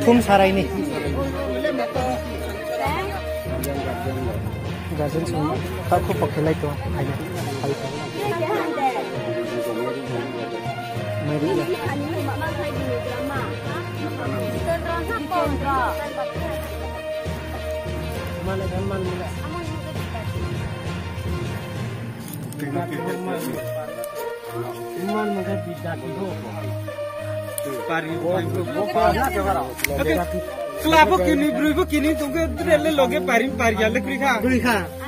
थुम साराय nih Gazan सुन aku pakai light tuh aja mari ya mana kan mana iman mungkin tidak itu pari kelapa kini beribu kini tunggu terlalu loge pari pari ya lekri kah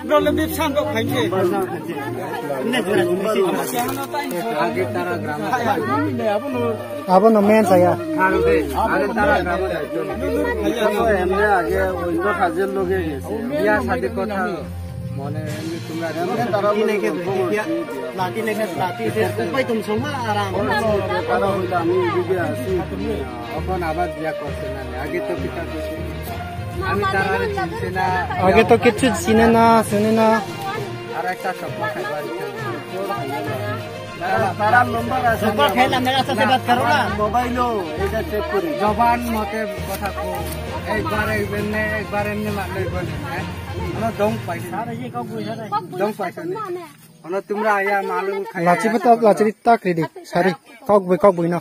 kalau lebih sanggup kayaknya apa namanya saya dia satu kota mana ini tunggu ini ke latih sampai tum semua aram kalau kami juga sih apa nama dia kosennya आगे तो kita kami tarar cincina आगे तो किच्छु cincina sunina arakta sapma khaibar तारा number আছে सब खेला मेरा साथे बात करो ना मोबाइल लो এটা চেক করি জবান মতে কথা কো একবার এমনি মারলে বল হ্যাঁ আমরা দম পাইছি আরে ये कब बुझा रे दम पाइछ ना तुमरा आया मालूम खाया लाची बता लाची ताक रे सारी कब बुई ना